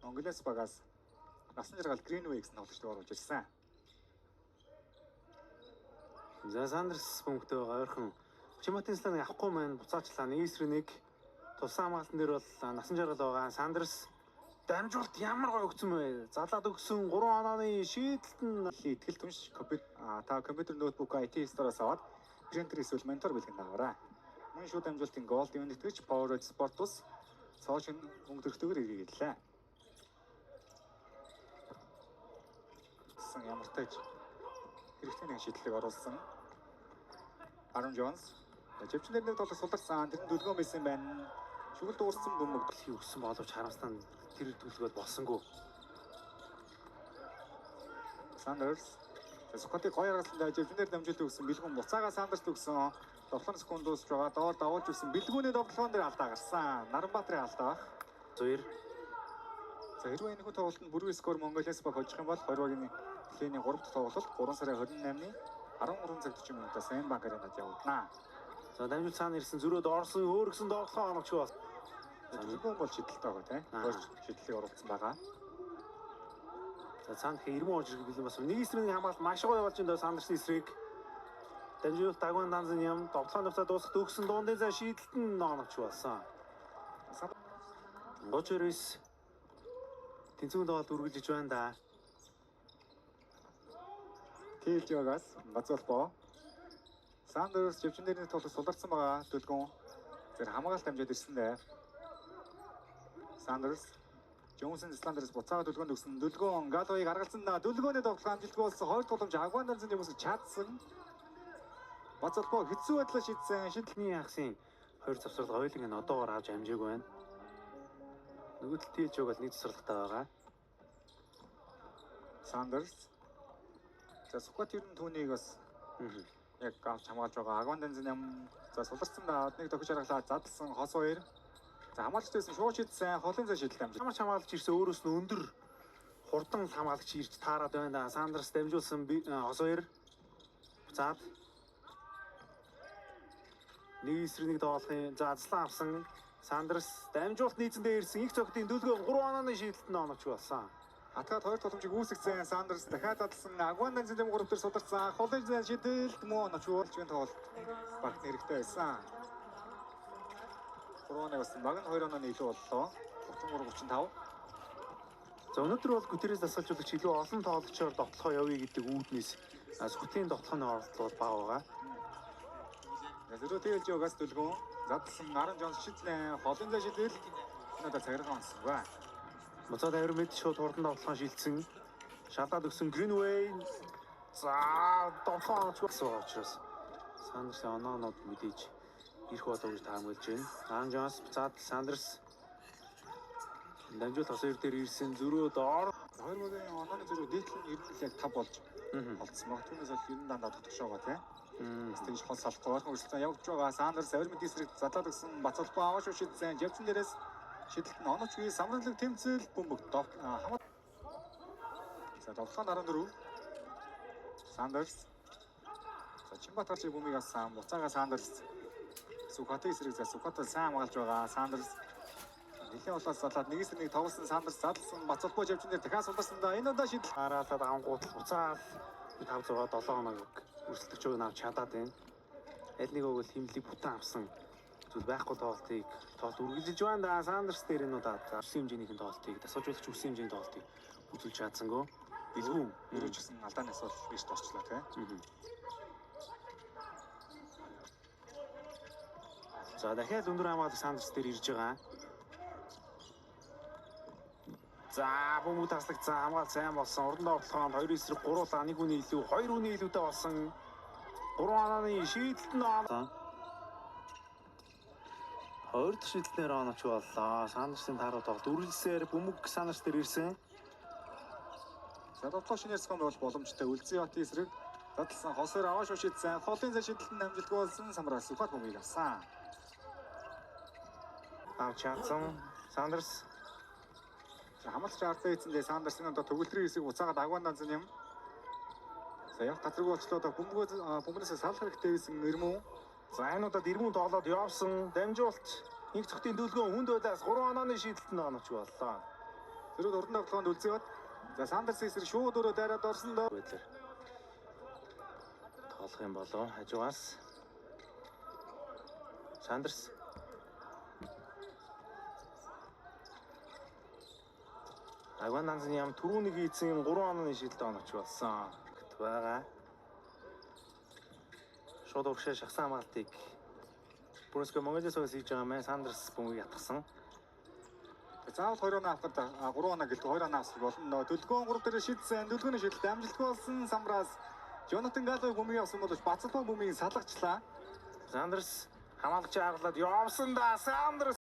Монголиас багаас насан жаргал Greenway-г тоглогчдод оруулж ирсэн. За Сандерс пунктөө ойрхон Чиматинслан авахгүй маань буцаачлаа 1-1 тусаа хамгаалтан дээр бол насан жаргал байгаа. Сандерс дамжуулт ямар гоё өгсөн бэ? Залаад өгсөн 3 онооны шийдэлт нь Итгэл түнш компьютер ноутбук IT стороос аваад принтер эсвэл монитор бэлгэн аваарай. Мөн шууд дамжуулалтын голд юунитгэж Power Sports цоошин мөнгөдөртөгөр иргэлээ. Ямар тааж хэрэгтэй нэг шийдлийг оруулсан. Aaron Jones живчнэр нэг тоглох сулдарсан. Тэр дүлгөө байсан байна. Шүгэл дуурсан бөмбөг өгсөн боловч харамстай тэр төлөвлөгөөд болсонгүй. Sanders Сокотыг гоё аргаслан живчнэр дамжуулт өгсөн. Бэлгүн буцаага Sanders өгсөн. 7 секунд дуусч байгаа. Доор давуулж өгсөн. Бэлгүүний довтлогоон дээр алдаа гарсан. Наранбаатарын алдаа бах. Зөөр. За хэрвээ энэ хүн тоглолтод бүрэн скор Монголиас баг хожих юм бол 20 багийн Лэний 3 дахь тоглолт 3 сарын 28-ны 13 цаг 40 минутаас Аймбанк аренад явагдана. За дамжуулт цаана ирсэн зөрөөд орсон өөргсөн тоглохоо оногч бол. Зөвхөн бол шидэлтэй байгаа тийм. Гол шидлийг оруулсан байгаа. За цаана хэрмэн орж ирэх бэлэн бас 1-1 хамгаалалт маш гоё болж энэ Сандерсны эсрэг дамжуулт Дагван Данзын юм тоглоом нуцаа дуусах өгсөн дуундын за шийдэлт нь оногч болсон. 39 тэнцвэрийн тоглолт үргэлжлэж байна да. Тэлжогоос бацуулбоо. Сандерс живчнэрийн тоглолт суларсан байгаа. Дүлгүн зэрэг хамгаалалт дамжаад ирсэн дээ. Sanders Johnson Sanders буцаага дүлгөөнд өгсөн. Дүлгөөн Галовыг аргалсан. Дүлгөөний тоглох амжилтгүй болсон. Хоёр тогломж Агван Данзын юмс чадсан. Бацуулбоо хэцүү байдлаар шийдсэн. Шидлний хагсын хоёр завсрал хоёулыг нь одоогоор авч амжаагүй байна. Нөгөө тал Тэлжог бол нэг завсралтай байгаа. Sanders за Сукат ер нь түүнийг бас яг авч хамгаалж байгаа. Агван Данзын юм за суларсан да одныг төгөж аргалаа задлсан хос хоёр. За хамгаалагчдээс шууд шийдсэн холын зай шийдэлт амжилт. Хамгаалж хамгаалж ирсэн өөрөөс нь өндөр хурдан хамгаалагч ирж таарад байна. Сандерс дамжуулсан хос хоёр. Буцаад 1-1 тоглохын за азлан авсан Сандерс дамжуулт нийцэндээ ирсэн их цогтын дүлгөө 3 онооны шийдэлт нь оногч болсон. Атгаад хоёр тогломжийг үүсгэсэн Sanders дахиад задлсан Агван Данзын 3 дээр суларсан холын зай шийдэлт мөн оногч уулжгийн тоглолт багт хэрэгтэй байсан. 3-1 болсон. Баг нь 2 онооны илүү боллоо. 33-35. За өнөөдөр бол Гүтерес дасгалжуулагч илүү олон тоглогчоор тоглохоо явъя гэдэг үүднээс Скотийн тоглохны оролдлого бага байгаа. Зэрэг Тэлжогоос дүлгүн задлсан Aaron Jones шийдлээ. Холын зай шийдэл надад цагиргаан онсон ба. Буцаад авир шууд хурдан тоглохоо шилжсэн. Шалаад өгсөн Greenway. За тоглохоо оногч болсон учраас Сандерсын оноонууд мэдээж ирэх болов гэж таамаглаж байна. Aaron Jones буцаад Sanders дамжуулт хосоор дээр ирсэн зөрөөд ор 20-ийн онооны зөрүү дээдлэн ер нь яг 5 болж олдсон баг. Түүнээс бол ер нь дандаа тотгошоогоо тийм. Тэгж хол салахгүй ойрхон өрсөлдөөн явж байгаа. Sanders авир мэдээ эсрэг задлаад өгсөн бацуулбаа авааш шийдсэн. Живцэн дээрээс шийдэлт нь онооч самралыг тэмцэл бөмбөг хамаа. За тоглоом 14. Sanders за Чимбатарчи бөмбөгийг авсан. Буцаага Sanders Сукатын эсрэг за Сукат сайн хамгаалж байгаа. Sanders нэлийн улаас залаад 1-1 тоглосон. Sanders задлсан бацуулбаа живчэн дээр дахиад суларсан да. Энэ удаа шийдэл хараалаад ангуудл буцаад 5-6-7 хоног өрсөлдөгч өг навч чадаад байна. Аль нэг өгөл химлэг бүтэн авсан зүйл байхгүй тоглолтыг үргэлжлэж байна да. Sanders дээр энэ удаа өссөн хэмжээнийхэн тоглолтыг дасгалжуулагч өссөн хэмжээний тоглолтыг үзүүлж чадсангүй. Бэлгүүн өрөөж гисэн алдаанаас бол биш тосчлаа тийм. За дахиад өндөр хамгаалалт Sanders дээр ирж байгаа. За бөмбөг таслаг за хамгаалалт сайн болсон. Уран тоглоход 2 эсрэг 3 1 үний илүү 2 үний илүүтэй болсон. 3 онооны шийдэлт нь хоёр дахь шийдэлтээр онооч боллоо. Sanders-ын тааруу тоглолт үргэлжлсээр бөмбөг Sanders дээр ирсэн. За тоглох шинээс гом бол боломжтой. Үлзий Бат эсрэг задлсан хосоор авааш шийдсэн. Холын зай шийдэлт нь амжилтгүй болсон. Самраас Сукат бөмбөгийг авсан. Чадсан Sanders хамгаалч ардаа эцэндээ Sanders энэ одоо төгөлтрийн хэсэг уцаагаад Агван Данзын юм. За яг татраг болчлоо одоо бөмбөгөөс салах хэрэгтэй байсан Ирмүү. За энэ удаад Ирмүү тоглоод явсан дамжуулт нэг цогтын дүлгөө хүнд байлаас 3 онооны шийдэлт нь онооч боллоо. Зэрэг уран тоглоонд үлзээд. За Сандерс эсрэг шууд өрөө дайраад орсон доо. Байдлаар тоолох юм болов хажуугаас Сандерс Агванданзны ям түрүүнийг хийсэн юм 3 оны шилдэг оноч болсон гэт байгаа. Шууд урагшаа шахсан хамгаалтыг Брунско Монголоос хийж байгаа мэн Сандерс бөмбөг ятгсан. Заавал 2 оноо авахд 3 оноо гэлдэг 2 оноо авах болно. Төлгөөн 3 дээр шийдсэн. Төлгөөний шийдэлд амжилттай болсон Самбраас Jonathan Gallo бөмбөг авсан бол Бацалбаа бөмбөгийг салгачлаа. Сандерс хамгаалж аглаад явсан да Сандерс